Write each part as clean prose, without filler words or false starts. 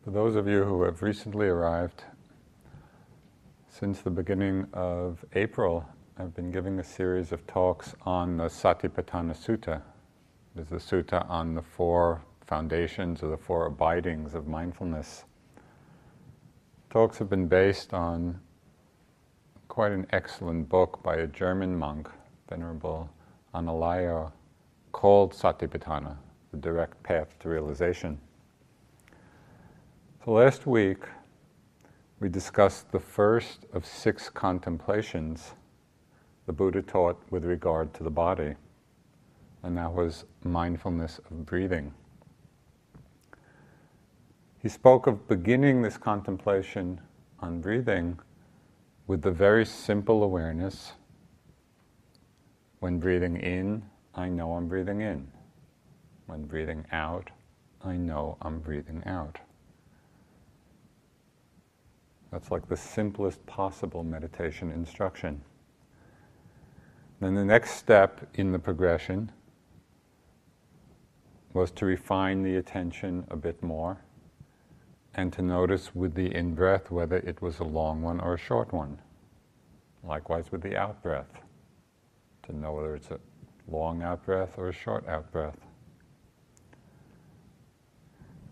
For those of you who have recently arrived, since the beginning of April, I've been giving a series of talks on the Satipatthana Sutta. It is the sutta on the four foundations or the four abidings of mindfulness. Talks have been based on quite an excellent book by a German monk, Venerable Analayo, called Satipatthana, The Direct Path to Realization. So last week, we discussed the first of 6 contemplations the Buddha taught with regard to the body, and that was mindfulness of breathing. He spoke of beginning this contemplation on breathing with the very simple awareness: when breathing in, I know I'm breathing in. When breathing out, I know I'm breathing out. That's like the simplest possible meditation instruction. Then the next step in the progression was to refine the attention a bit more and to notice with the in-breath whether it was a long one or a short one. Likewise with the out-breath, to know whether it's a long out-breath or a short out-breath.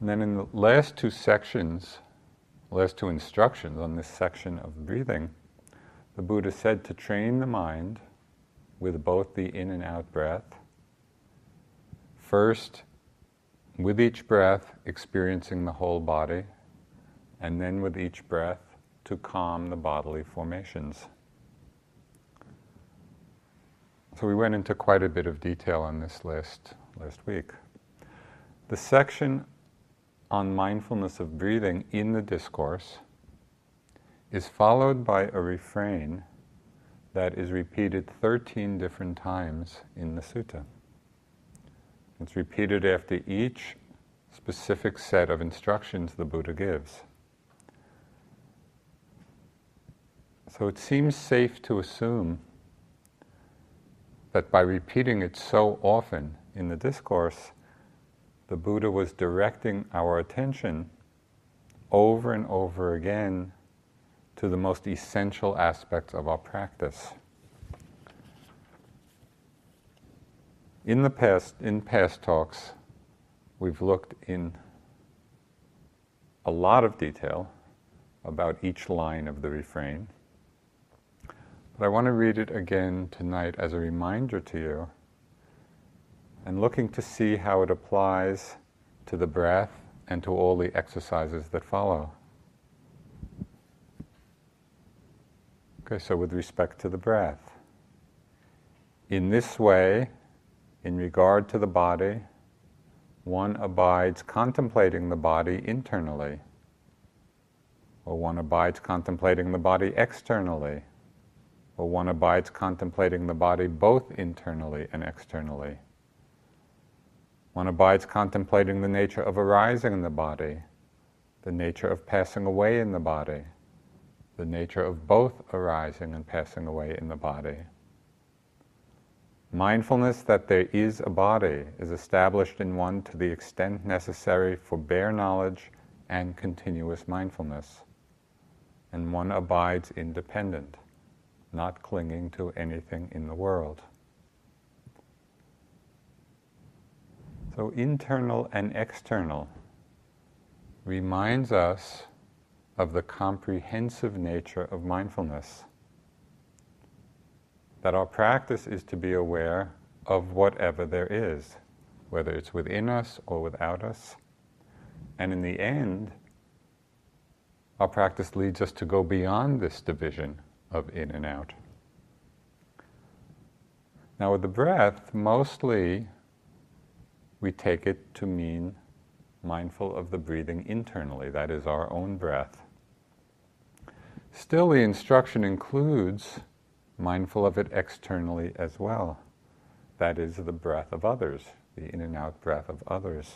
And then in the last two instructions on this section of breathing, the Buddha said to train the mind with both the in and out breath. First, with each breath, experiencing the whole body, and then with each breath, to calm the bodily formations. So we went into quite a bit of detail on this last week. The section on mindfulness of breathing in the Discourse is followed by a refrain that is repeated 13 different times in the sutta. It's repeated after each specific set of instructions the Buddha gives. So it seems safe to assume that by repeating it so often in the Discourse, the Buddha was directing our attention over and over again to the most essential aspects of our practice. In past talks, we've looked in a lot of detail about each line of the refrain. But I want to read it again tonight as a reminder to you, and looking to see how it applies to the breath and to all the exercises that follow. Okay, so with respect to the breath, in this way, in regard to the body, one abides contemplating the body internally, or one abides contemplating the body externally, or one abides contemplating the body both internally and externally. One abides contemplating the nature of arising in the body, the nature of passing away in the body, the nature of both arising and passing away in the body. Mindfulness that there is a body is established in one to the extent necessary for bare knowledge and continuous mindfulness, and one abides independent, not clinging to anything in the world. So internal and external reminds us of the comprehensive nature of mindfulness. That our practice is to be aware of whatever there is, whether it's within us or without us. And in the end, our practice leads us to go beyond this division of in and out. Now with the breath, mostly we take it to mean mindful of the breathing internally, that is our own breath. Still, the instruction includes mindful of it externally as well, that is the breath of others, the in and out breath of others.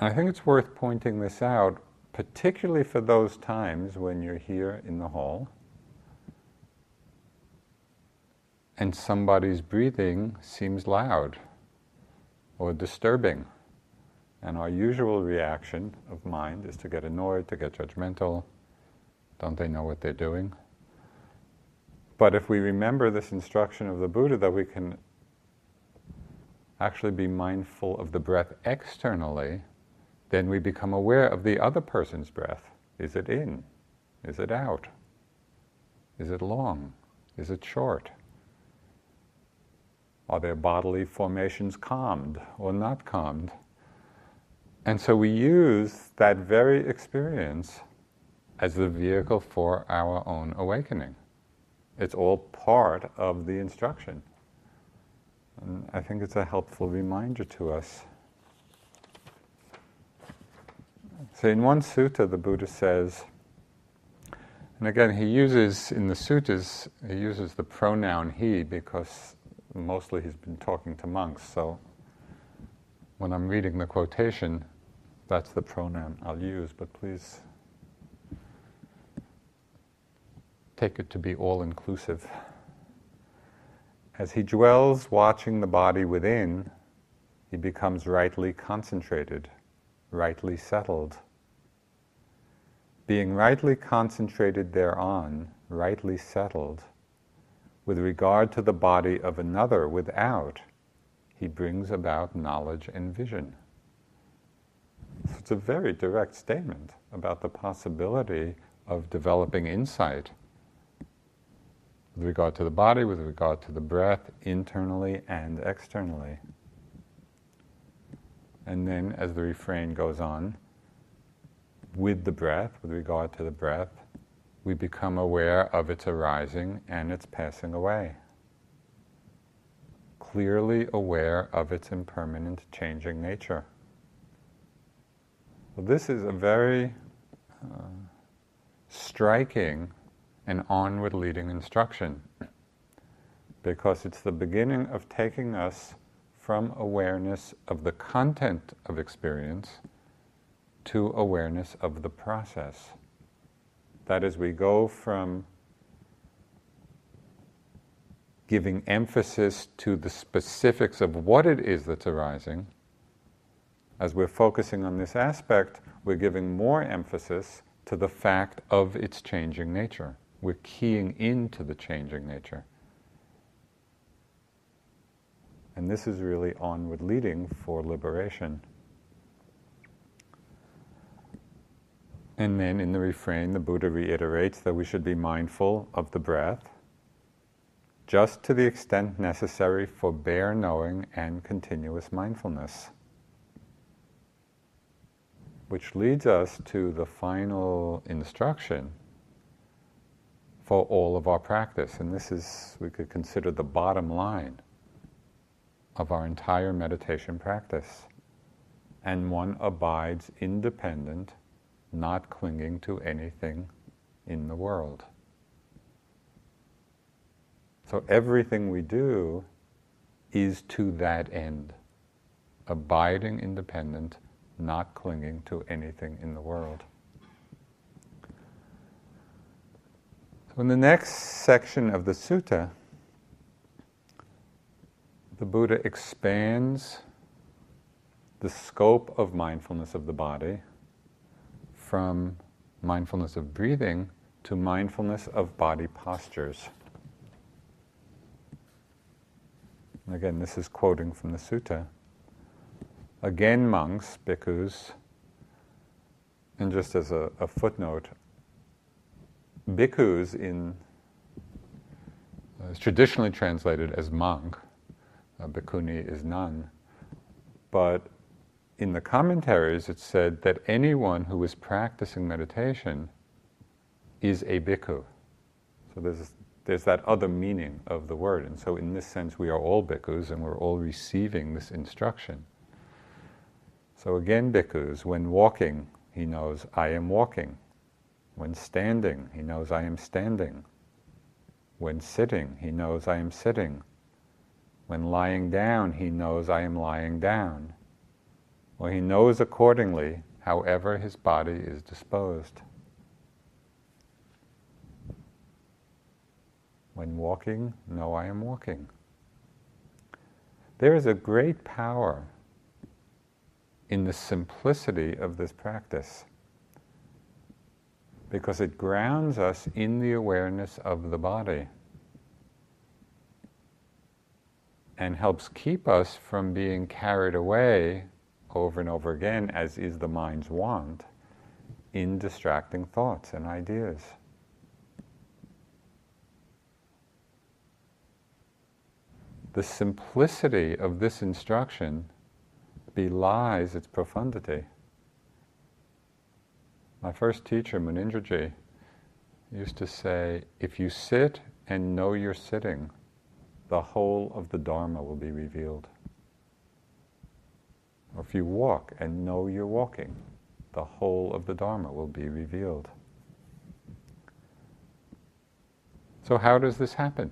I think it's worth pointing this out, particularly for those times when you're here in the hall and somebody's breathing seems loud or disturbing, And our usual reaction of mind is to get annoyed, to get judgmental. Don't they know what they're doing? But if we remember this instruction of the Buddha that we can actually be mindful of the breath externally, then we become aware of the other person's breath. Is it in? Is it out? Is it long? Is it short? Are their bodily formations calmed or not calmed? And so we use that very experience as the vehicle for our own awakening. It's all part of the instruction. And I think it's a helpful reminder to us. So in one sutta, the Buddha says, and again he uses, in the suttas, he uses the pronoun he because mostly he's been talking to monks, so when I'm reading the quotation, that's the pronoun I'll use, but please take it to be all-inclusive. As he dwells watching the body within, he becomes rightly concentrated, rightly settled. Being rightly concentrated thereon, rightly settled, with regard to the body of another without, he brings about knowledge and vision. So it's a very direct statement about the possibility of developing insight with regard to the body, with regard to the breath, internally and externally. And then, as the refrain goes on, with the breath, with regard to the breath, we become aware of its arising and its passing away. Clearly aware of its impermanent, changing nature. Well, this is a very striking and onward-leading instruction, because it's the beginning of taking us from awareness of the content of experience to awareness of the process. That is, we go from giving emphasis to the specifics of what it is that's arising. As we're focusing on this aspect, we're giving more emphasis to the fact of its changing nature. We're keying into the changing nature. And this is really onward leading for liberation. And then in the refrain, the Buddha reiterates that we should be mindful of the breath, just to the extent necessary for bare knowing and continuous mindfulness. Which leads us to the final instruction for all of our practice. And this is, we could consider the bottom line of our entire meditation practice. And one abides independent, not clinging to anything in the world. So everything we do is to that end, abiding independent, not clinging to anything in the world. So in the next section of the sutta, the Buddha expands the scope of mindfulness of the body from mindfulness of breathing to mindfulness of body postures. And again, this is quoting from the sutta. Again, monks, bhikkhus, and just as a footnote, bhikkhus is traditionally translated as monk, bhikkhuni is nun, but in the commentaries it's said that anyone who is practicing meditation is a bhikkhu. So there's that other meaning of the word, and so in this sense we are all bhikkhus and we're all receiving this instruction. So again, bhikkhus, when walking, he knows I am walking. When standing, he knows I am standing. When sitting, he knows I am sitting. When lying down, he knows I am lying down. Well, he knows accordingly, however his body is disposed. When walking, know I am walking. There is a great power in the simplicity of this practice, because it grounds us in the awareness of the body and helps keep us from being carried away over and over again, as is the mind's wont, in distracting thoughts and ideas. The simplicity of this instruction belies its profundity. My first teacher, Munindraji, used to say, if you sit and know you're sitting, the whole of the Dharma will be revealed. Or if you walk and know you're walking, the whole of the Dharma will be revealed. So how does this happen?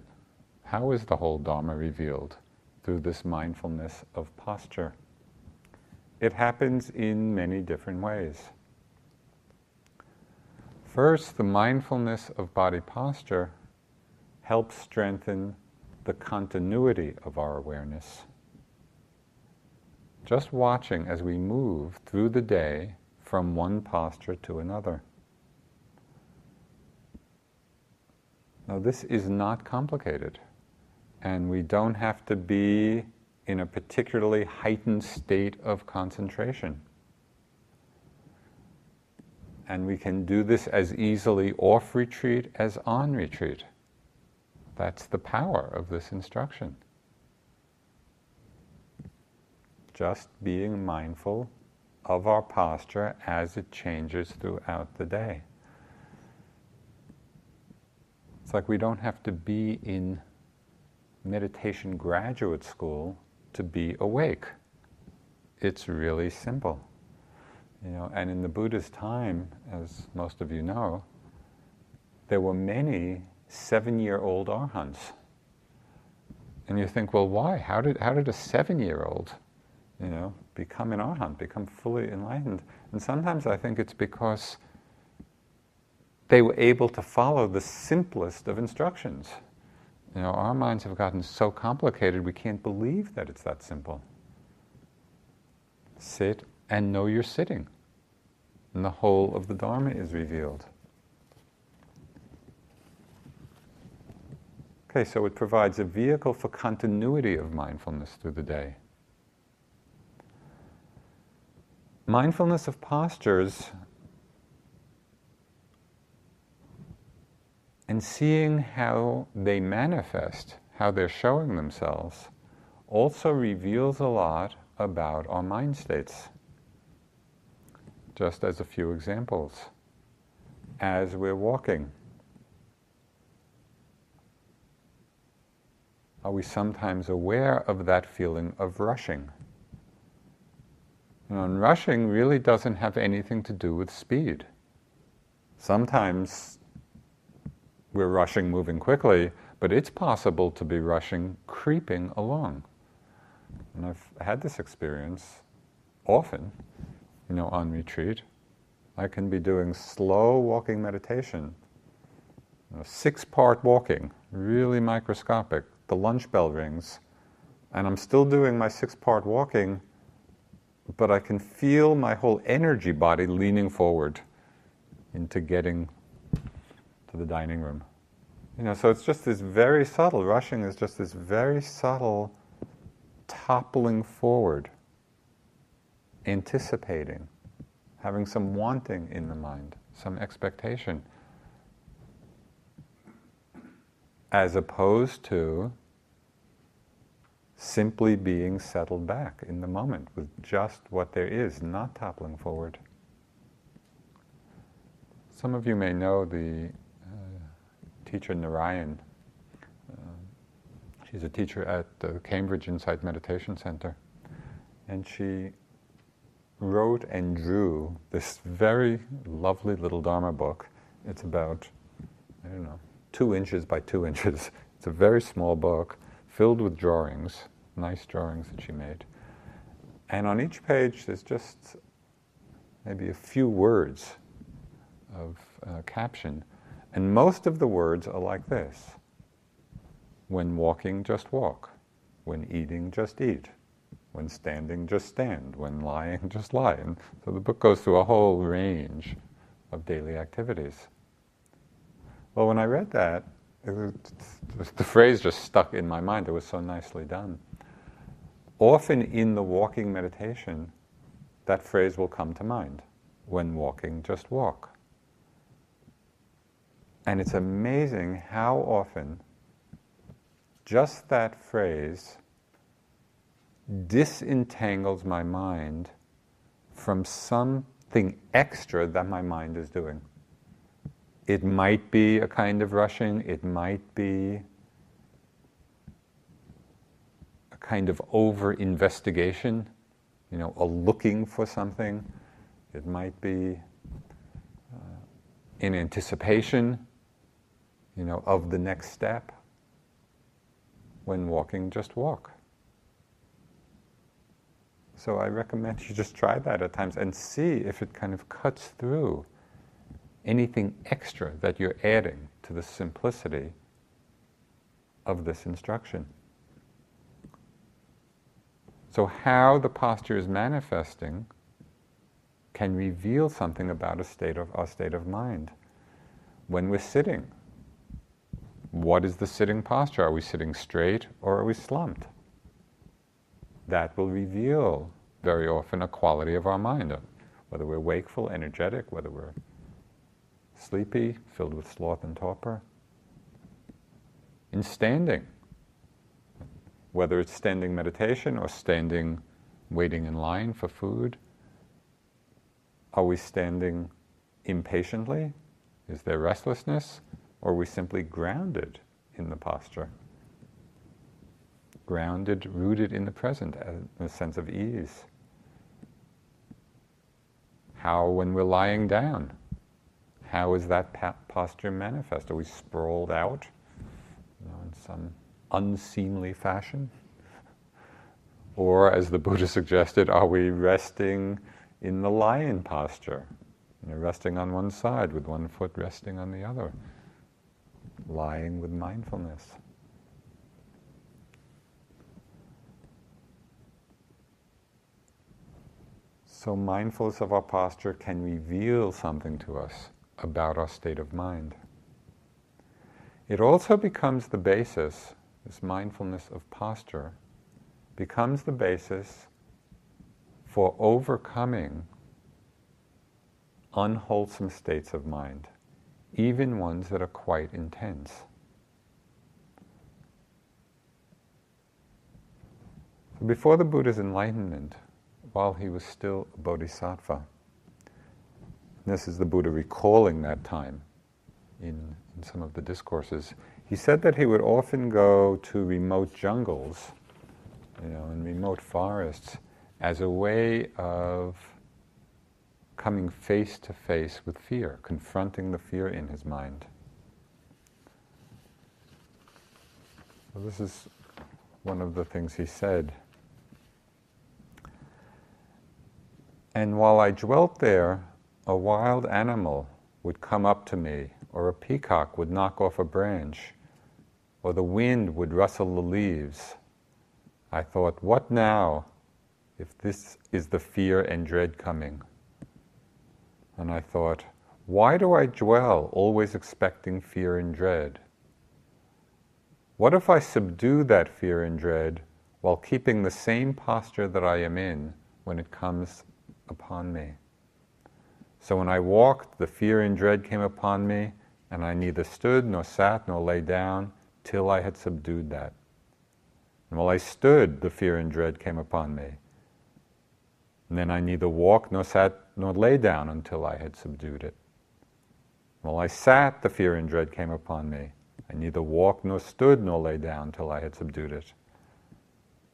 How is the whole Dharma revealed? Through this mindfulness of posture. It happens in many different ways. First, the mindfulness of body posture helps strengthen the continuity of our awareness. Just watching as we move through the day from one posture to another. Now, this is not complicated, and we don't have to be in a particularly heightened state of concentration. And we can do this as easily off retreat as on retreat. That's the power of this instruction. Just being mindful of our posture as it changes throughout the day. It's like we don't have to be in meditation graduate school to be awake. It's really simple. And in the Buddha's time, as most of you know, there were many 7-year-old arhants. And you think, well, why? How did a 7-year-old, become an arhat, become fully enlightened? And sometimes I think it's because they were able to follow the simplest of instructions. Our minds have gotten so complicated we can't believe that it's that simple. Sit and know you're sitting, and the whole of the Dharma is revealed. Okay, so it provides a vehicle for continuity of mindfulness through the day. Mindfulness of postures and seeing how they manifest, how they're showing themselves, also reveals a lot about our mind states. Just as a few examples. As we're walking, are we sometimes aware of that feeling of rushing? And rushing really doesn't have anything to do with speed. Sometimes we're rushing moving quickly, but it's possible to be rushing creeping along. And I've had this experience often, on retreat. I can be doing slow walking meditation, 6-part walking, really microscopic. The lunch bell rings, and I'm still doing my 6-part walking, but I can feel my whole energy body leaning forward into getting to the dining room. So it's just this very subtle, rushing is just this very subtle toppling forward, anticipating, having some wanting in the mind, some expectation, as opposed to simply being settled back in the moment with just what there is, not toppling forward. Some of you may know the teacher Narayan. She's a teacher at the Cambridge Insight Meditation Center. And she wrote and drew this very lovely little Dharma book. It's about, 2 inches by 2 inches. It's a very small book filled with drawings, nice drawings that she made. And on each page there's just maybe a few words of caption. And most of the words are like this. When walking, just walk. When eating, just eat. When standing, just stand. When lying, just lie. And so the book goes through a whole range of daily activities. Well, when I read that, the phrase just stuck in my mind. It was so nicely done. Often in the walking meditation, that phrase will come to mind. When walking, just walk. And it's amazing how often just that phrase disentangles my mind from something extra that my mind is doing. It might be a kind of rushing, it might be a kind of over-investigation, a looking for something. It might be in anticipation, of the next step. When walking, just walk. So I recommend you just try that at times and see if it kind of cuts through anything extra that you're adding to the simplicity of this instruction. So how the posture is manifesting can reveal something about our state of mind. When we're sitting, what is the sitting posture? Are we sitting straight or are we slumped? That will reveal very often a quality of our mind, whether we're wakeful, energetic, whether we're sleepy, filled with sloth and torpor. In standing, whether it's standing meditation or standing waiting in line for food, are we standing impatiently? Is there restlessness? Or are we simply grounded in the posture? Grounded, rooted in the present, in a sense of ease. How when we're lying down? How is that posture manifest? Are we sprawled out in some unseemly fashion? Or, as the Buddha suggested, are we resting in the lion posture? Resting on one side with one foot resting on the other. Lying with mindfulness. So mindfulness of our posture can reveal something to us about our state of mind. It also becomes the basis, this mindfulness of posture, becomes the basis for overcoming unwholesome states of mind, even ones that are quite intense. So before the Buddha's enlightenment, while he was still a bodhisattva, this is the Buddha recalling that time in some of the discourses, he said that he would often go to remote jungles, in remote forests, as a way of coming face to face with fear, confronting the fear in his mind. So this is one of the things he said. And while I dwelt there, a wild animal would come up to me, or a peacock would knock off a branch, or the wind would rustle the leaves. I thought, what now, if this is the fear and dread coming? And I thought, why do I dwell, always expecting fear and dread? What if I subdue that fear and dread while keeping the same posture that I am in when it comes upon me? So when I walked, the fear and dread came upon me, and I neither stood, nor sat, nor lay down, till I had subdued that. And while I stood, the fear and dread came upon me. And then I neither walked, nor sat, nor lay down until I had subdued it. While I sat, the fear and dread came upon me. I neither walked, nor stood, nor lay down till I had subdued it.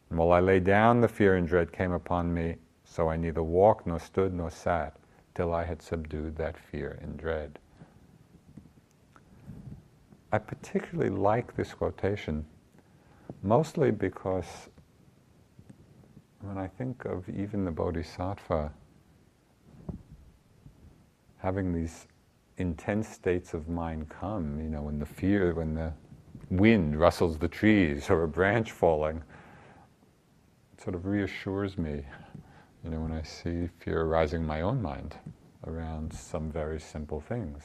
And while I lay down, the fear and dread came upon me, so I neither walked, nor stood, nor sat, till I had subdued that fear and dread. I particularly like this quotation, mostly because when I think of even the Bodhisattva having these intense states of mind come, when the wind rustles the trees or a branch falling, sort of reassures me, when I see fear arising in my own mind around some very simple things.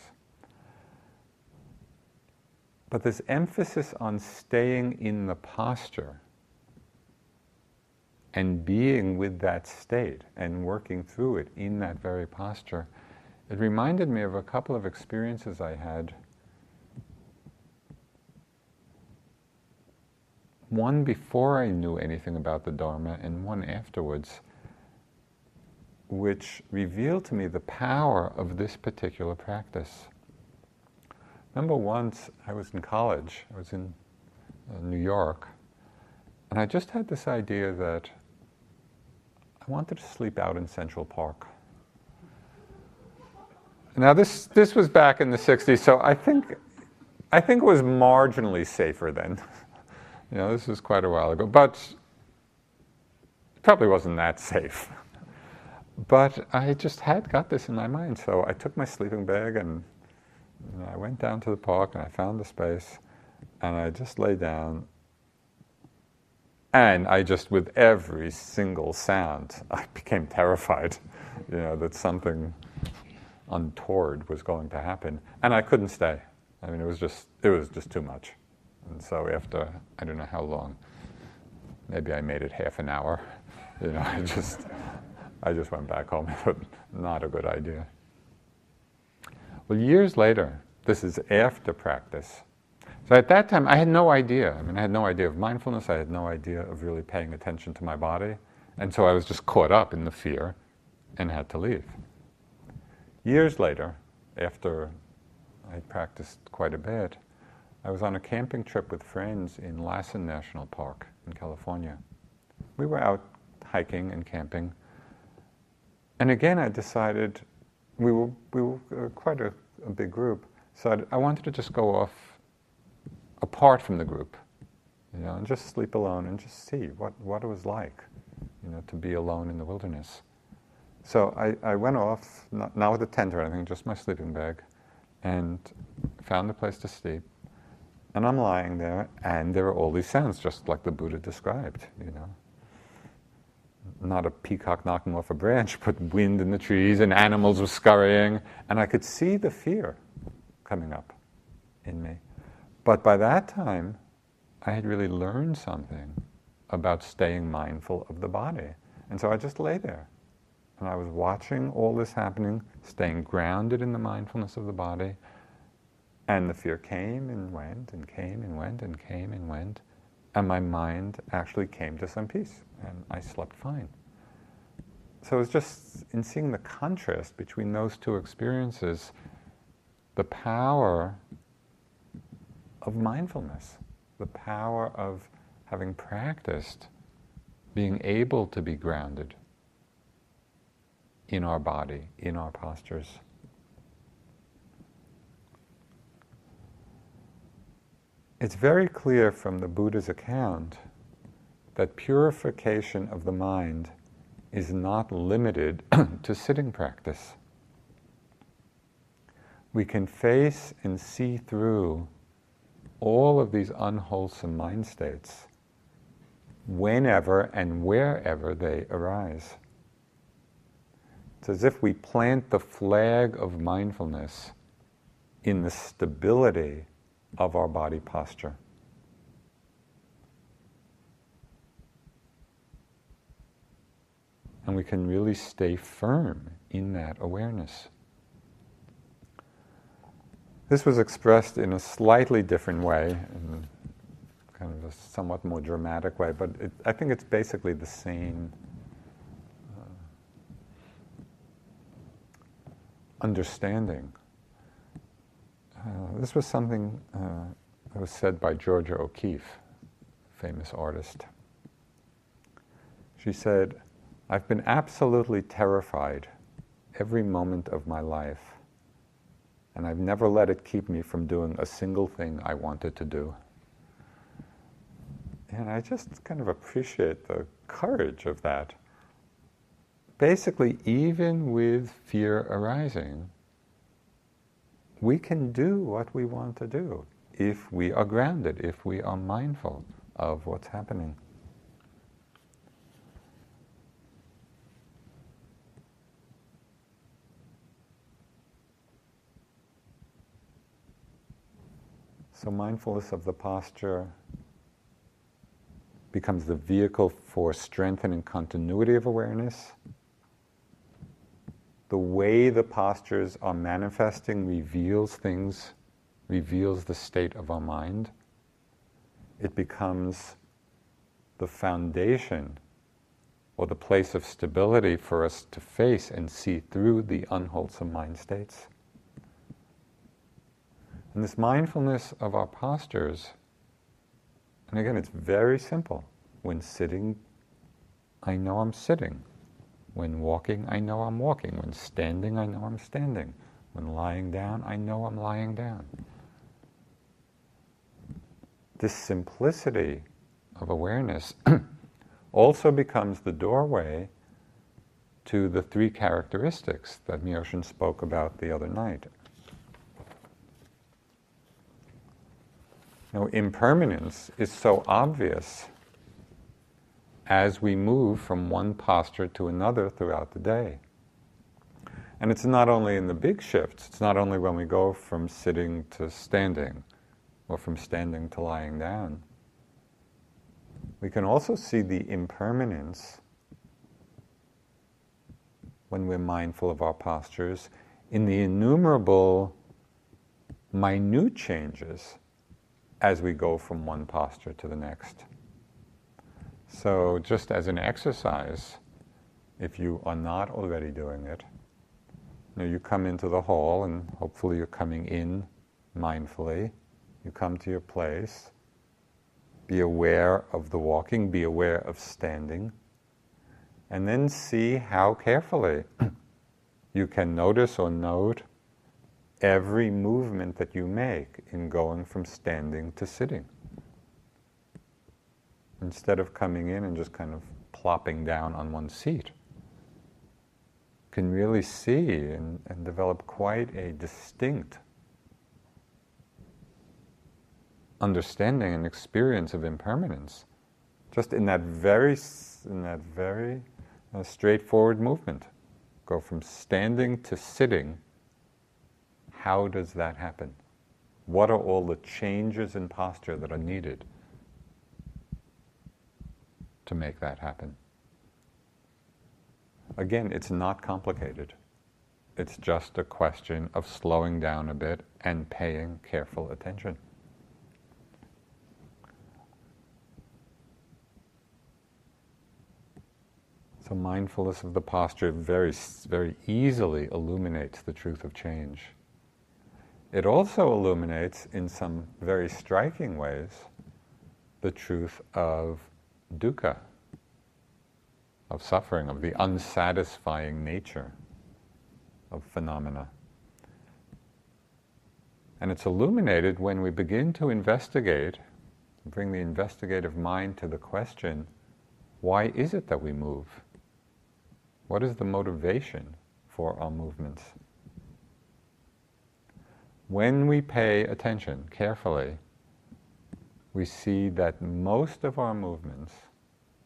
But this emphasis on staying in the posture and being with that state and working through it in that very posture, it reminded me of a couple of experiences I had. One before I knew anything about the Dharma and one afterwards, which revealed to me the power of this particular practice. Remember once I was in college, I was in New York, and I just had this idea that I wanted to sleep out in Central Park. Now this was back in the 60s, so I think it was marginally safer then. This was quite a while ago, but it probably wasn't that safe. But I just had got this in my mind, so I took my sleeping bag and I went down to the park and I found the space and I just lay down, and I just, with every single sound, I became terrified, that something untoward was going to happen, and I couldn't stay. I mean, it was just too much. And so after, I don't know how long, maybe I made it half an hour, I just went back home. But not a good idea. Well, years later, this is after practice. So at that time, I had no idea. I had no idea of mindfulness. I had no idea of really paying attention to my body. And so I was just caught up in the fear and had to leave. Years later, after I practiced quite a bit, I was on a camping trip with friends in Lassen National Park in California. We were out hiking and camping. And again, I decided, we were quite a big group, so I wanted to just go off apart from the group, and just sleep alone and just see what it was like, to be alone in the wilderness. So I went off, not with a tent or anything, just my sleeping bag, and found a place to sleep. And I'm lying there, and there are all these sounds, just like the Buddha described, Not a peacock knocking off a branch, but wind in the trees and animals were scurrying, and I could see the fear coming up in me. But by that time, I had really learned something about staying mindful of the body. And so I just lay there, and I was watching all this happening, staying grounded in the mindfulness of the body, and the fear came and went and came and went and came and went, and my mind actually came to some peace, and I slept fine. So it was just in seeing the contrast between those two experiences, the power of mindfulness, the power of having practiced being able to be grounded in our body, in our postures. It's very clear from the Buddha's account that purification of the mind is not limited to sitting practice. We can face and see through all of these unwholesome mind states whenever and wherever they arise. It's as if we plant the flag of mindfulness in the stability of our body posture. And we can really stay firm in that awareness. This was expressed in a slightly different way, in kind of a somewhat more dramatic way, but I think it's basically the same understanding. This was something that was said by Georgia O'Keeffe, famous artist. She said, "I've been absolutely terrified every moment of my life, and I've never let it keep me from doing a single thing I wanted to do." And I just kind of appreciate the courage of that. Basically, even with fear arising, we can do what we want to do if we are grounded, if we are mindful of what's happening. So mindfulness of the posture becomes the vehicle for strengthening continuity of awareness. The way the postures are manifesting reveals things, reveals the state of our mind. It becomes the foundation or the place of stability for us to face and see through the unwholesome mind states. And this mindfulness of our postures, and again, it's very simple. When sitting, I know I'm sitting. When walking, I know I'm walking. When standing, I know I'm standing. When lying down, I know I'm lying down. This simplicity of awareness also becomes the doorway to the three characteristics that Myoshin spoke about the other night. Now, impermanence is so obvious as we move from one posture to another throughout the day. And it's not only in the big shifts, it's not only when we go from sitting to standing, or from standing to lying down. We can also see the impermanence when we're mindful of our postures in the innumerable minute changes as we go from one posture to the next. So just as an exercise, if you are not already doing it, you come into the hall and hopefully you're coming in mindfully. You come to your place, be aware of the walking, be aware of standing, and then see how carefully you can notice or note every movement that you make in going from standing to sitting. Instead of coming in and just kind of plopping down on one seat, can really see and develop quite a distinct understanding and experience of impermanence, just in that very straightforward movement. Go from standing to sitting. How does that happen? What are all the changes in posture that are needed to make that happen? Again, it's not complicated. It's just a question of slowing down a bit and paying careful attention. So mindfulness of the posture very, very easily illuminates the truth of change. It also illuminates, in some very striking ways, the truth of dukkha, of suffering, of the unsatisfying nature of phenomena. And it's illuminated when we begin to investigate, bring the investigative mind to the question, why is it that we move? What is the motivation for our movements? When we pay attention carefully, we see that most of our movements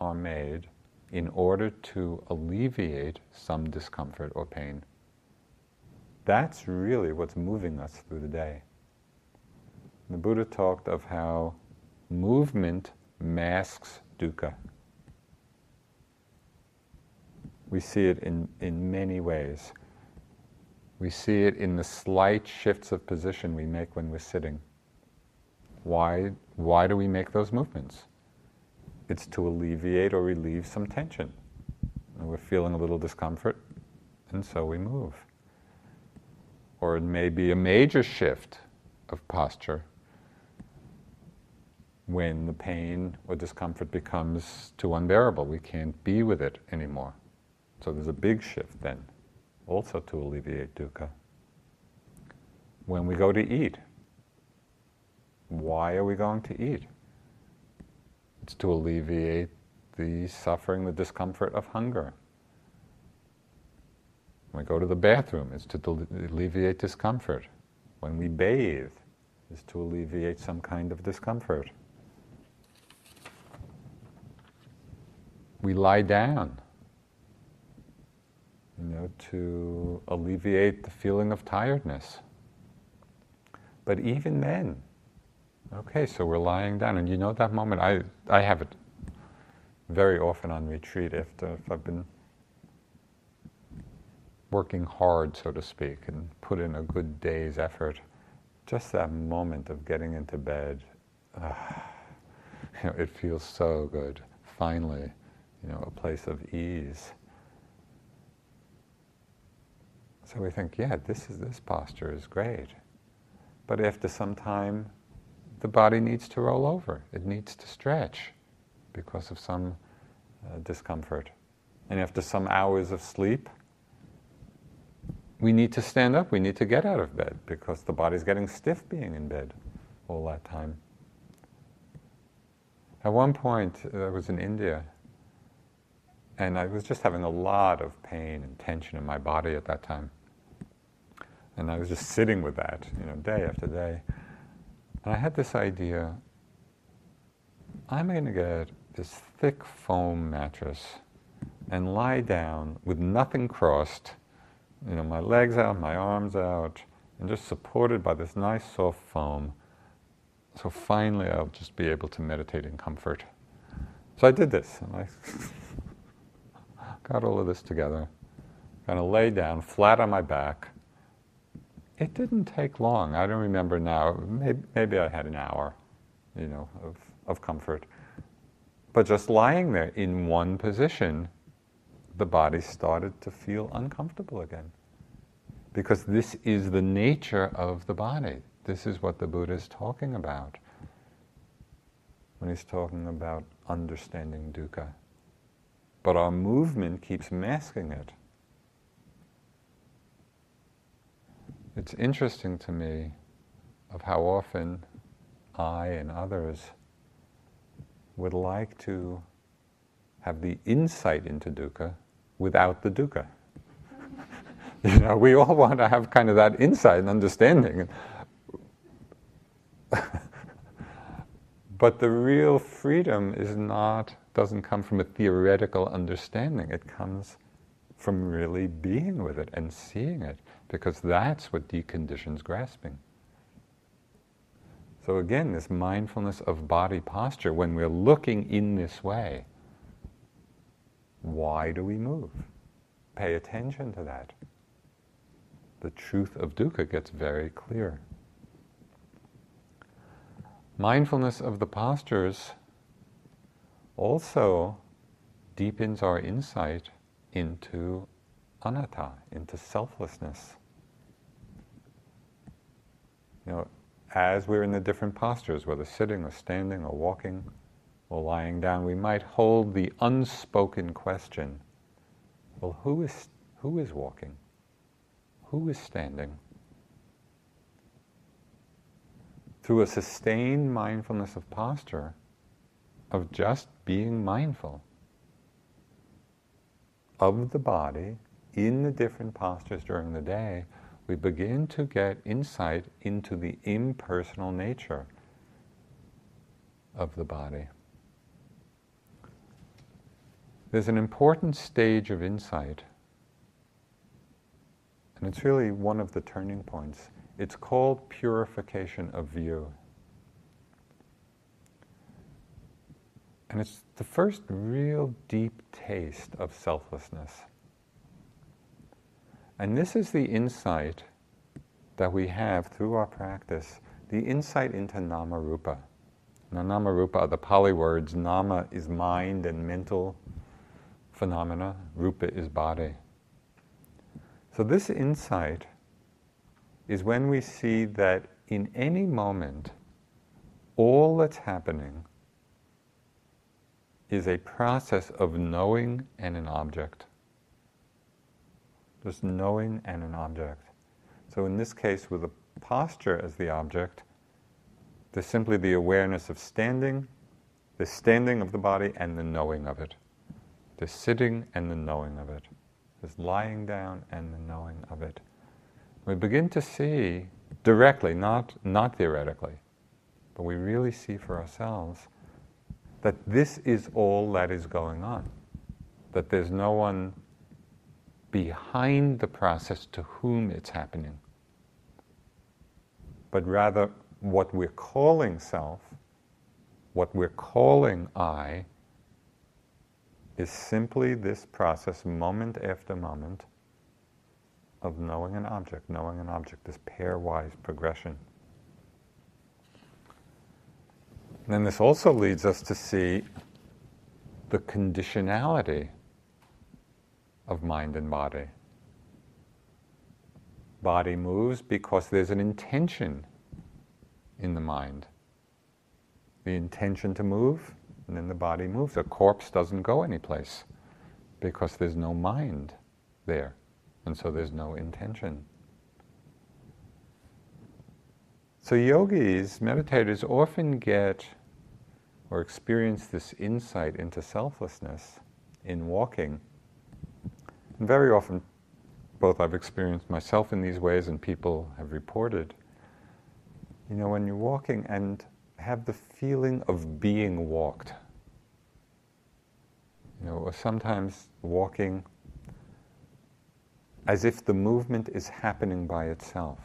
are made in order to alleviate some discomfort or pain. That's really what's moving us through the day. The Buddha talked of how movement masks dukkha. We see it in many ways. We see it in the slight shifts of position we make when we're sitting. Why do we make those movements? It's to alleviate or relieve some tension. And we're feeling a little discomfort, and so we move. Or it may be a major shift of posture when the pain or discomfort becomes too unbearable. We can't be with it anymore. So there's a big shift then, also to alleviate dukkha. When we go to eat, why are we going to eat? It's to alleviate the suffering, the discomfort of hunger. When we go to the bathroom, it's to alleviate discomfort. When we bathe, it's to alleviate some kind of discomfort. We lie down, to alleviate the feeling of tiredness. But even then, Okay, so we're lying down, and you know that moment, I have it very often on retreat if I've been working hard, so to speak, and put in a good day's effort. Just that moment of getting into bed, it feels so good. Finally, a place of ease. So we think, yeah, this posture is great. But after some time, the body needs to roll over. It needs to stretch because of some discomfort. And after some hours of sleep, we need to stand up. We need to get out of bed because the body's getting stiff being in bed all that time. At one point, I was in India, and I was just having a lot of pain and tension in my body at that time. And I was just sitting with that, day after day. And I had this idea, I'm going to get this thick foam mattress and lie down with nothing crossed, my legs out, my arms out, and just supported by this nice soft foam. So finally I'll just be able to meditate in comfort. So I did this, and I got all of this together. Kind of lay down, flat on my back. It didn't take long. I don't remember now. Maybe I had an hour, of comfort. But just lying there in one position, the body started to feel uncomfortable again. Because this is the nature of the body. This is what the Buddha is talking about when he's talking about understanding dukkha. But our movement keeps masking it. It's interesting to me of how often I and others would like to have the insight into dukkha without the dukkha. We all want to have kind of that insight and understanding. But the real freedom doesn't come from a theoretical understanding. It comes from really being with it and seeing it, because that's what deconditions grasping. So again, this mindfulness of body posture, when we're looking in this way, why do we move? Pay attention to that. The truth of dukkha gets very clear. Mindfulness of the postures also deepens our insight into anatta, into selflessness. As we're in the different postures, whether sitting or standing or walking or lying down, we might hold the unspoken question, well, who is walking? Who is standing? Through a sustained mindfulness of posture, of just being mindful of the body in the different postures during the day, we begin to get insight into the impersonal nature of the body. There's an important stage of insight, and it's really one of the turning points. It's called purification of view. And it's the first real deep taste of selflessness. And this is the insight that we have through our practice, the insight into nama-rupa. Now, nama-rupa are the Pali words. Nama is mind and mental phenomena. Rupa is body. So this insight is when we see that in any moment, all that's happening is a process of knowing and an object. Just knowing and an object. So in this case, with the posture as the object, there's simply the awareness of standing, the standing of the body, and the knowing of it. The sitting and the knowing of it. There's lying down and the knowing of it. We begin to see directly, not theoretically, but we really see for ourselves that this is all that is going on. That there's no one behind the process to whom it's happening, but rather what we're calling self, what we're calling I, is simply this process, moment after moment, of knowing an object, this pairwise progression. And then this also leads us to see the conditionality of mind and body. Body moves because there's an intention in the mind. The intention to move, and then the body moves. A corpse doesn't go anyplace because there's no mind there, and so there's no intention. So yogis, meditators, often get or experience this insight into selflessness in walking. And very often, both I've experienced myself in these ways and people have reported, when you're walking and have the feeling of being walked. Or sometimes walking as if the movement is happening by itself.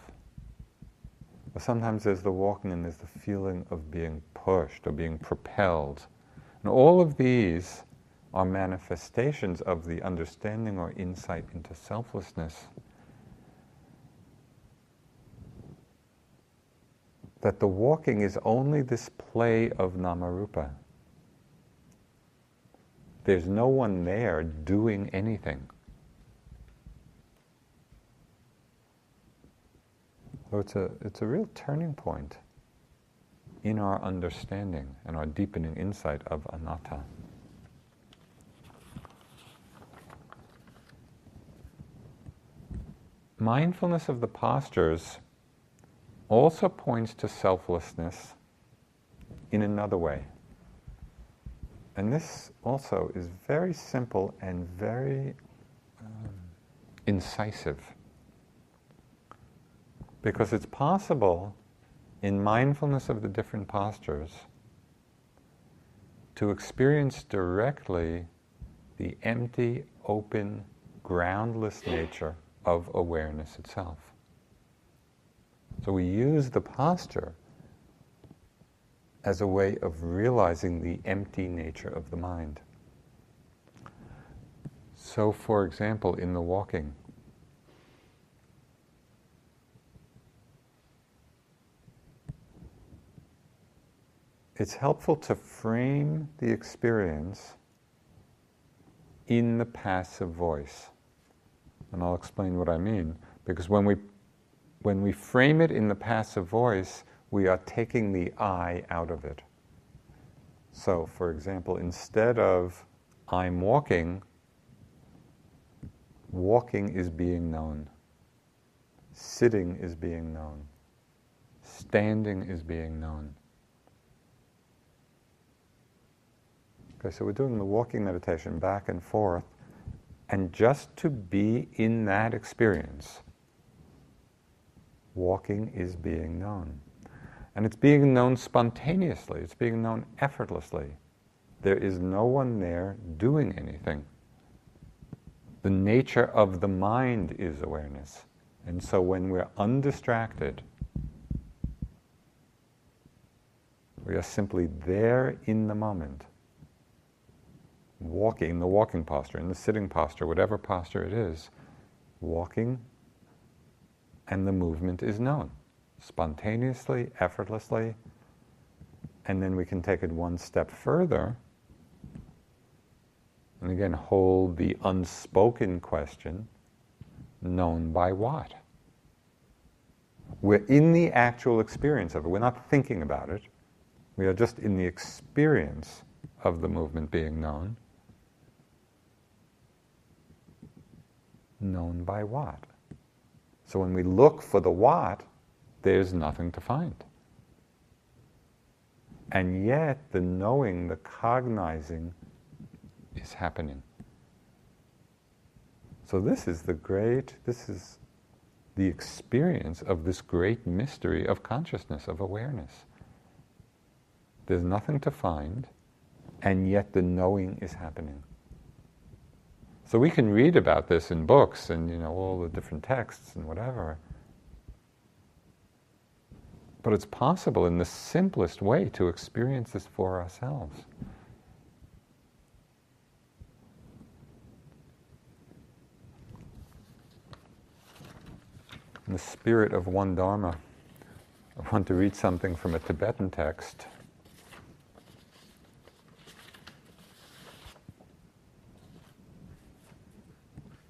Or sometimes there's the walking and there's the feeling of being pushed or being propelled. And all of these are manifestations of the understanding or insight into selflessness. That the walking is only this play of namarupa. There's no one there doing anything. So it's a real turning point in our understanding and our deepening insight of anatta. Mindfulness of the postures also points to selflessness in another way. And this also is very simple and very incisive. Because it's possible in mindfulness of the different postures to experience directly the empty, open, groundless nature of awareness itself. So we use the posture as a way of realizing the empty nature of the mind. So, for example, in the walking, it's helpful to frame the experience in the passive voice. And I'll explain what I mean. Because when we frame it in the passive voice, we are taking the I out of it. So, for example, instead of I'm walking, walking is being known. Sitting is being known. Standing is being known. Okay, so we're doing the walking meditation back and forth, and just to be in that experience, walking is being known. And it's being known spontaneously, it's being known effortlessly. There is no one there doing anything. The nature of the mind is awareness. And so when we're undistracted, we are simply there in the moment. Walking, the walking posture, in the sitting posture, whatever posture it is, walking, and the movement is known, spontaneously, effortlessly, and then we can take it one step further, and again hold the unspoken question, known by what? We're in the actual experience of it, we're not thinking about it, we are just in the experience of the movement being known. Known by what? So when we look for the what, there's nothing to find. And yet the knowing, the cognizing is happening. So this is the experience of this great mystery of consciousness, of awareness. There's nothing to find, and yet the knowing is happening. So we can read about this in books and all the different texts and whatever. But it's possible in the simplest way to experience this for ourselves. In the spirit of one Dharma, I want to read something from a Tibetan text.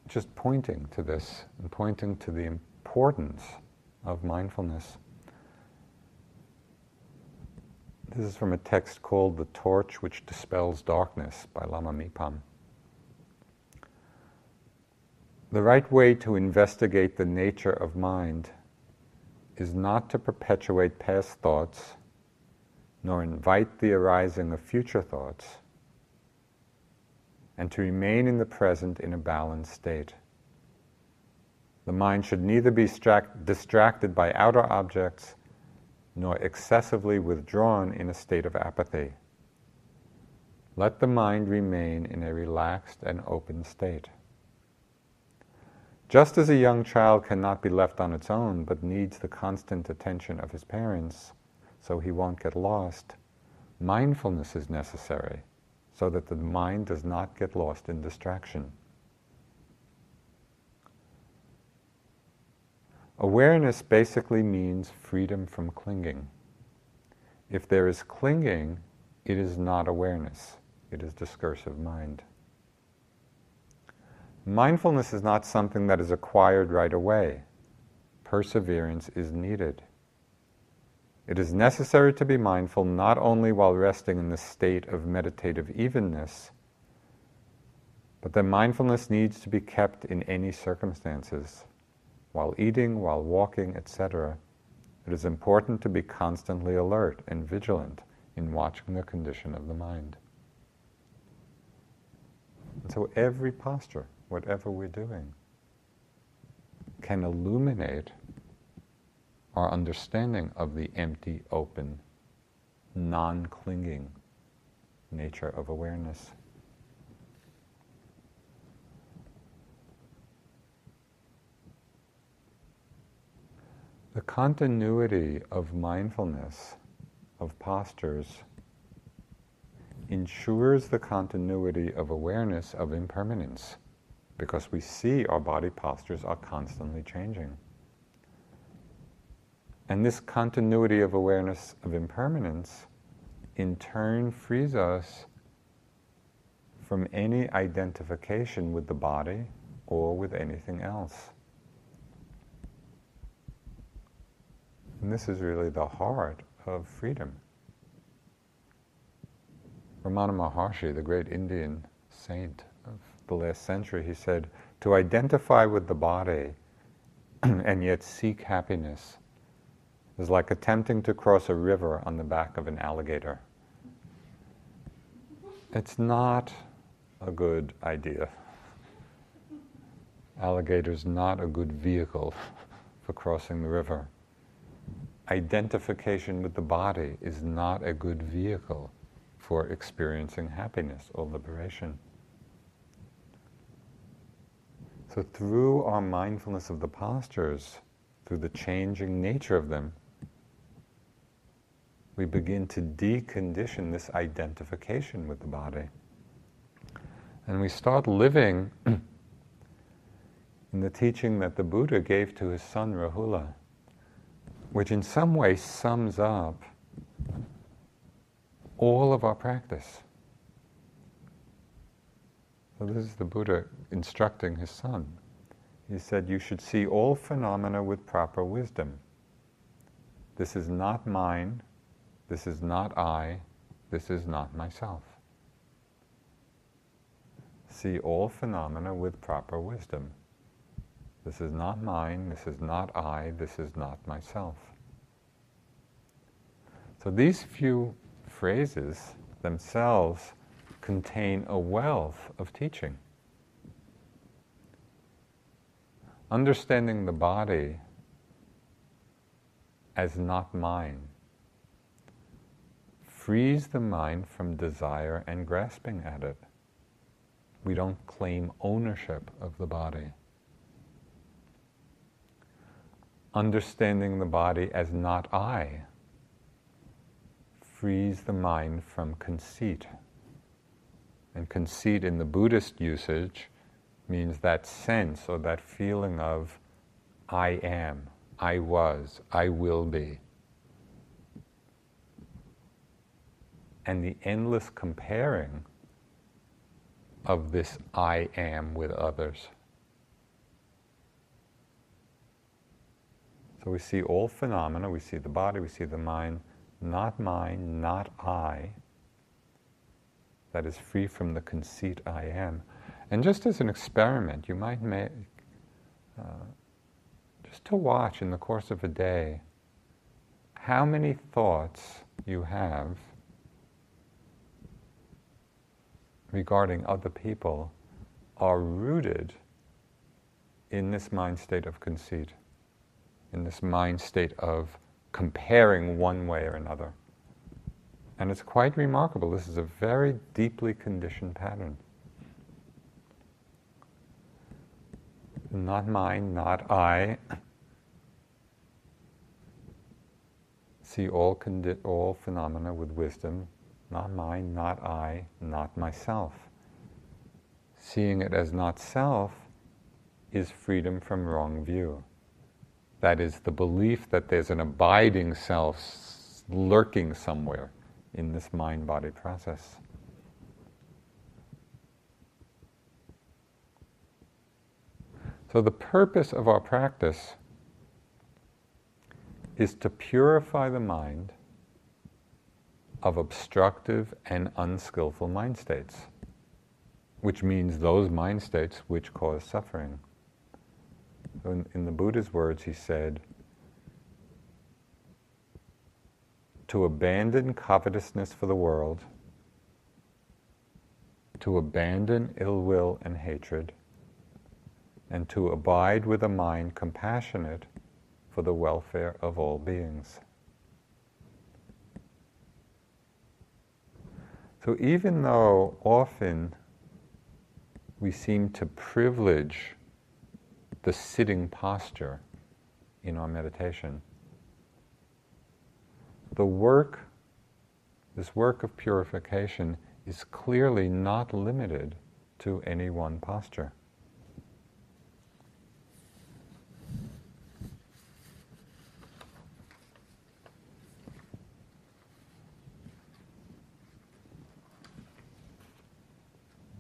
Just pointing to this and pointing to the importance of mindfulness. This is from a text called The Torch Which Dispels Darkness by Lama Mipam. The right way to investigate the nature of mind is not to perpetuate past thoughts, nor invite the arising of future thoughts, and to remain in the present in a balanced state. The mind should neither be distracted by outer objects, nor excessively withdrawn in a state of apathy. Let the mind remain in a relaxed and open state. Just as a young child cannot be left on its own, but needs the constant attention of his parents so he won't get lost, mindfulness is necessary so that the mind does not get lost in distraction. Awareness basically means freedom from clinging. If there is clinging, it is not awareness, it is discursive mind. Mindfulness is not something that is acquired right away. Perseverance is needed. It is necessary to be mindful not only while resting in the state of meditative evenness, but that mindfulness needs to be kept in any circumstances. While eating, while walking, etc., it is important to be constantly alert and vigilant in watching the condition of the mind. And so every posture, whatever we're doing, can illuminate our understanding of the empty, open, non-clinging nature of awareness. The continuity of mindfulness, of postures, ensures the continuity of awareness of impermanence, because we see our body postures are constantly changing. And this continuity of awareness of impermanence in turn frees us from any identification with the body or with anything else. And this is really the heart of freedom. Ramana Maharshi, the great Indian saint of the last century, he said, to identify with the body and yet seek happiness is like attempting to cross a river on the back of an alligator. It's not a good idea. Alligator's not a good vehicle for crossing the river. Identification with the body is not a good vehicle for experiencing happiness or liberation. So through our mindfulness of the postures, through the changing nature of them, we begin to decondition this identification with the body. And we start living in the teaching that the Buddha gave to his son Rahula, which in some way sums up all of our practice. So this is the Buddha instructing his son. He said, you should see all phenomena with proper wisdom. This is not mine, this is not I, this is not myself. See all phenomena with proper wisdom. This is not mine, this is not I, this is not myself. So these few phrases themselves contain a wealth of teaching. Understanding the body as not mine frees the mind from desire and grasping at it. We don't claim ownership of the body. understanding the body as not I frees the mind from conceit. And conceit in the Buddhist usage means that sense or that feeling of I am, I was, I will be. And the endless comparing of this I am with others. So we see all phenomena, we see the body, we see the mind, not mine, not I, that is free from the conceit I am. And just as an experiment, you might make, just to watch in the course of a day, how many thoughts you have regarding other people are rooted in this mind state of conceit, in this mind state of comparing one way or another. And it's quite remarkable. This is a very deeply conditioned pattern. Not mine, not I. See all phenomena with wisdom. Not mine, not I, not myself. Seeing it as not self is freedom from wrong view. That is the belief that there's an abiding self lurking somewhere in this mind-body process. So the purpose of our practice is to purify the mind of obstructive and unskillful mind states, which means those mind states which cause suffering. So in the Buddha's words, he said, to abandon covetousness for the world, to abandon ill will and hatred, and to abide with a mind compassionate for the welfare of all beings. So even though often we seem to privilege the sitting posture in our meditation, this work of purification is clearly not limited to any one posture.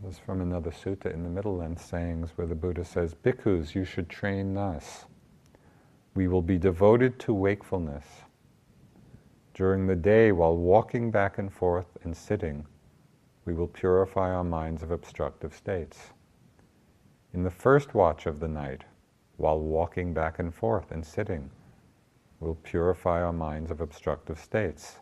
This is from another sutta in the Middle Length Sayings where the Buddha says, "Bhikkhus, you should train thus. We will be devoted to wakefulness. During the day, while walking back and forth and sitting, we will purify our minds of obstructive states. In the first watch of the night, while walking back and forth and sitting, we'll purify our minds of obstructive states.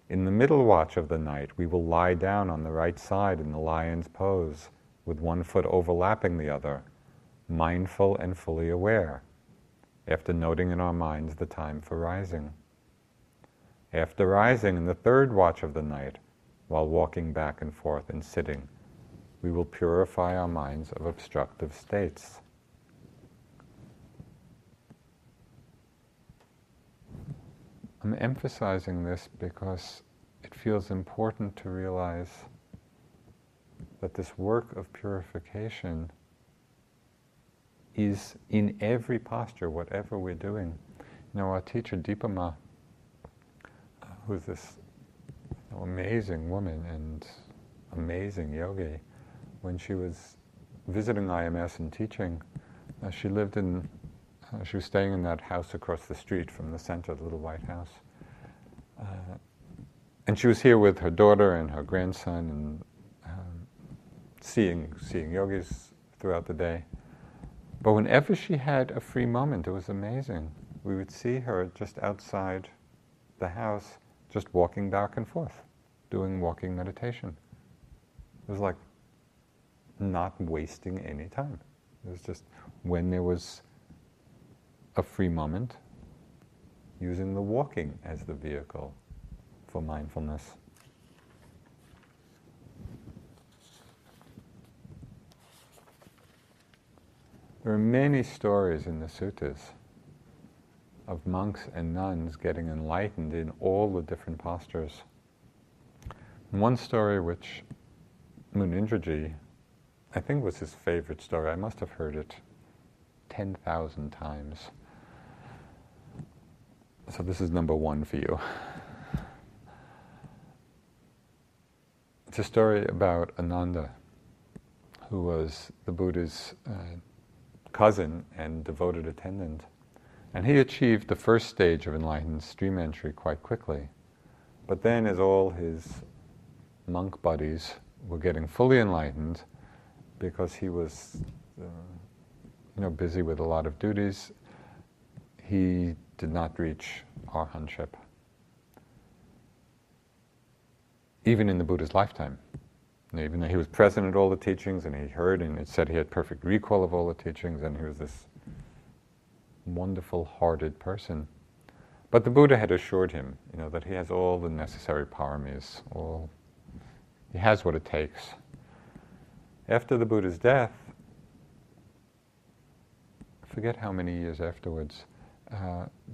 In the middle watch of the night, we will lie down on the right side in the lion's pose, with one foot overlapping the other, mindful and fully aware, after noting in our minds the time for rising. After rising in the third watch of the night, while walking back and forth and sitting, we will purify our minds of obstructive states." I'm emphasizing this because it feels important to realize that this work of purification is in every posture, whatever we're doing. You know, our teacher Dipama, who's this amazing woman and amazing yogi, when she was visiting IMS and teaching, she was staying in that house across the street from the center, the little white house. And she was here with her daughter and her grandson and seeing yogis throughout the day. But whenever she had a free moment, it was amazing. We would see her just outside the house, just walking back and forth, doing walking meditation. It was like not wasting any time. It was just when there was a free moment, using the walking as the vehicle for mindfulness. There are many stories in the suttas of monks and nuns getting enlightened in all the different postures. One story which Munindraji, I think, was his favorite story. I must have heard it 10,000 times. So this is number one for you. It's a story about Ananda, who was the Buddha's cousin and devoted attendant. And he achieved the first stage of enlightened stream entry quite quickly. But then, as all his monk buddies were getting fully enlightened, because he was busy with a lot of duties, he did not reach arhatantship, even in the Buddha's lifetime. Even though he was present at all the teachings, and he heard, and it said he had perfect recall of all the teachings, and he was this wonderful-hearted person. But the Buddha had assured him, that he has all the necessary paramis, he has what it takes. After the Buddha's death, I forget how many years afterwards,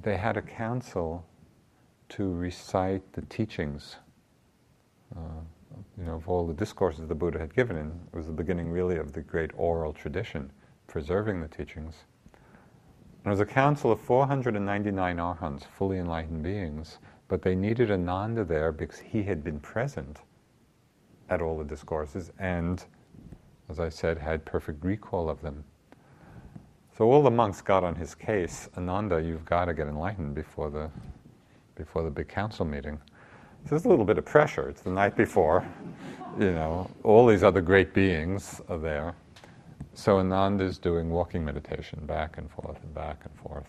they had a council to recite the teachings of all the discourses the Buddha had given. And it was the beginning, really, of the great oral tradition, preserving the teachings. And it was a council of 499 arhants, fully enlightened beings, but they needed Ananda there because he had been present at all the discourses and, as I said, had perfect recall of them. So all the monks got on his case. Ananda, you've got to get enlightened before the big council meeting. So there's a little bit of pressure. It's the night before. All these other great beings are there. So Ananda's doing walking meditation, back and forth and back and forth,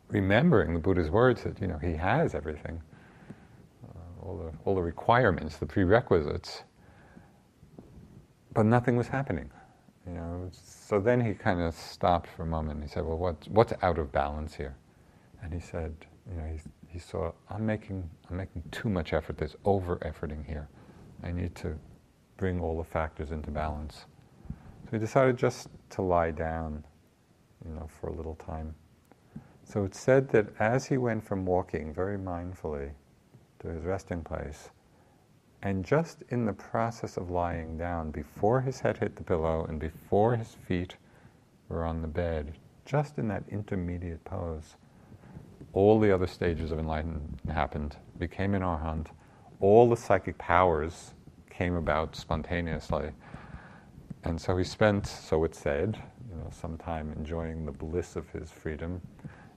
remembering the Buddha's words that he has everything, all the requirements, the prerequisites, but nothing was happening. So then he kind of stopped for a moment. And he said, "Well, what's out of balance here?" And he said, he saw, I'm making too much effort. There's over-efforting here. I need to bring all the factors into balance. So he decided just to lie down, for a little time. So it's said that as he went from walking very mindfully to his resting place, and just in the process of lying down, before his head hit the pillow and before his feet were on the bed, just in that intermediate pose, all the other stages of enlightenment happened, became an arhat. All the psychic powers came about spontaneously. And so he spent, so it said, some time enjoying the bliss of his freedom.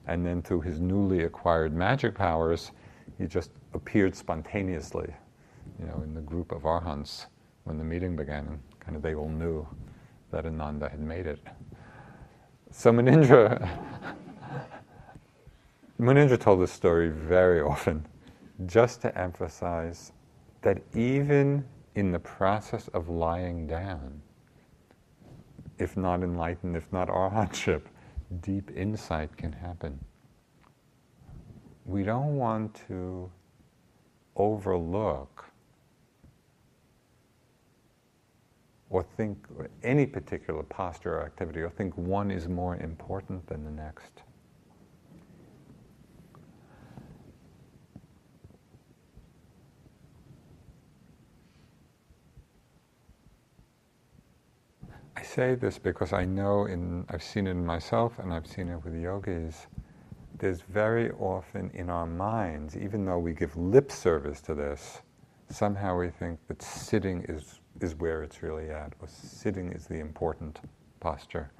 And then through his newly acquired magic powers, he just appeared spontaneously, in the group of arhants when the meeting began. And kind of they all knew that Ananda had made it. So Munindra told this story very often, just to emphasize that even in the process of lying down, if not enlightened, if not arhatantship, deep insight can happen. We don't want to overlook or think any particular posture or activity, or think one is more important than the next. I say this because I know I've seen it in myself and I've seen it with yogis. There's very often in our minds, even though we give lip service to this, somehow we think that sitting is where it's really at, or sitting is the important posture.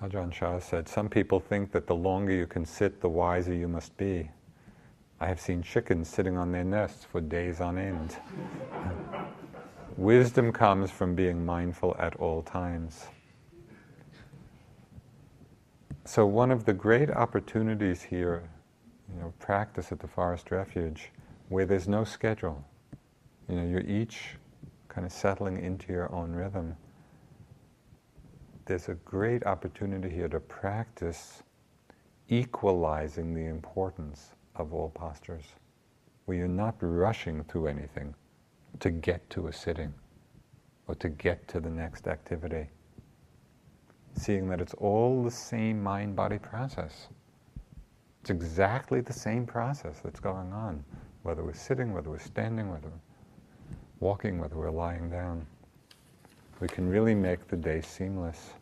Ajahn Chah said, some people think that the longer you can sit, the wiser you must be. I have seen chickens sitting on their nests for days on end. Wisdom comes from being mindful at all times. So one of the great opportunities here, practice at the Forest Refuge, where there's no schedule. You're each kind of settling into your own rhythm. There's a great opportunity here to practice equalizing the importance of all postures, where you're not rushing through anything to get to a sitting. or to get to the next activity. Seeing that it's all the same mind-body process. It's exactly the same process that's going on, whether we're sitting, whether we're standing, whether we're walking, whether we're lying down. We can really make the day seamless.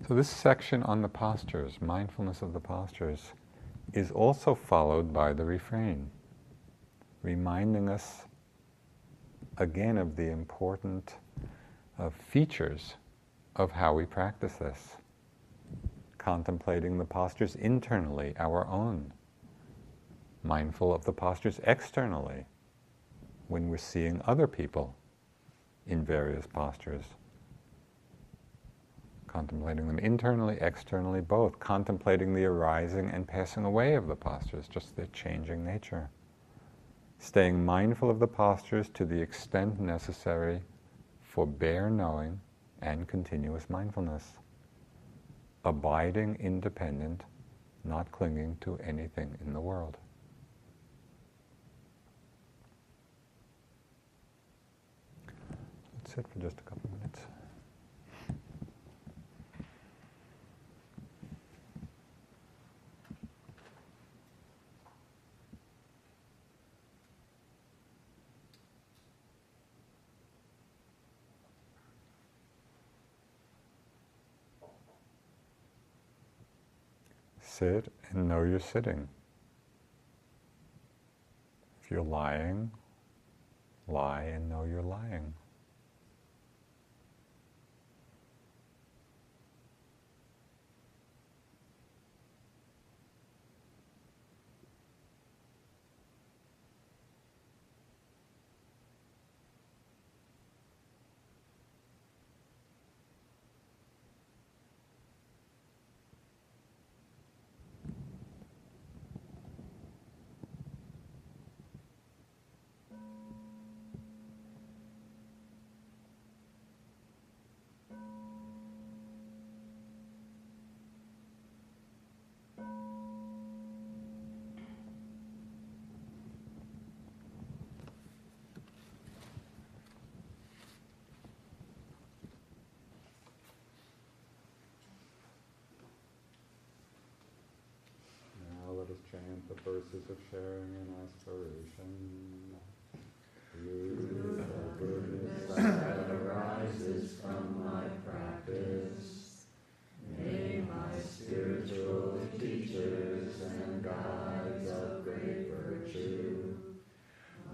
So this section on the postures, mindfulness of the postures, is also followed by the refrain, reminding us again of the important features of how we practice this. Contemplating the postures internally, our own. Mindful of the postures externally, when we're seeing other people in various postures. Contemplating them internally, externally, both. Contemplating the arising and passing away of the postures, just their changing nature. Staying mindful of the postures to the extent necessary for bare knowing and continuous mindfulness. Abiding independent, not clinging to anything in the world. Let's sit for just a couple minutes. Sit and know you're sitting. If you're lying, lie and know you're lying. Let us chant the verses of sharing and aspiration. Through the goodness that arises from my practice, may my spiritual teachers and guides of great virtue,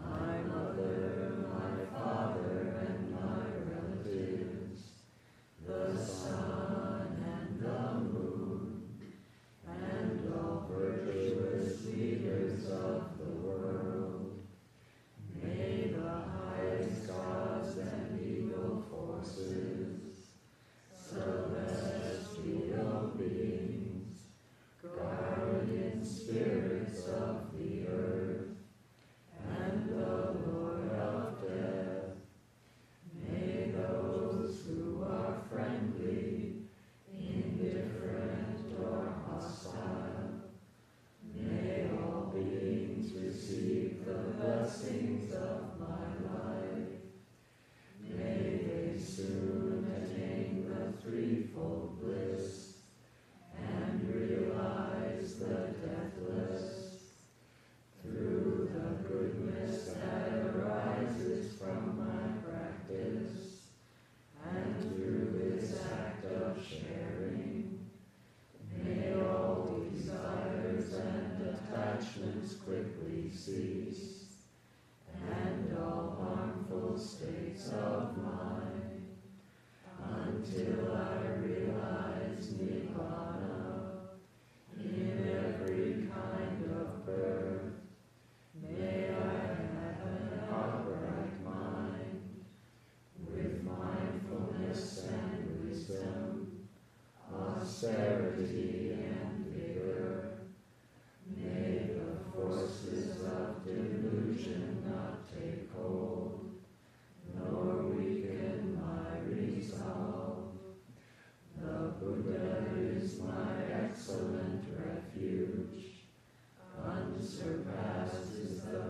my mother, my father, and my relatives, the sun and the moon, and all virtuous leaders of the world, may the highest gods and evil forces, celestial beings, guardian spirits of the earth, and the Lord of death, may those who are friendly, indifferent, or hostile, may all beings receive the blessings of my life. May they soon attain the threefold bliss and realize the deathless. Through the goodness that arises from my practice, and through this act of sharing, may all desires and attachments quickly cease, and all harmful states of mind, until I realize Nibbana in every kind of birth. May I have an upright mind, with mindfulness and wisdom, austerity and vigor. May the forces of delusion not take hold, nor weaken my resolve. The Buddha is my excellent refuge. Unsurpassed is the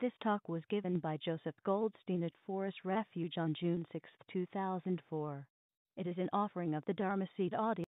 This talk was given by Joseph Goldstein at Forest Refuge on June 6, 2004. It is an offering of the Dharma Seed audio.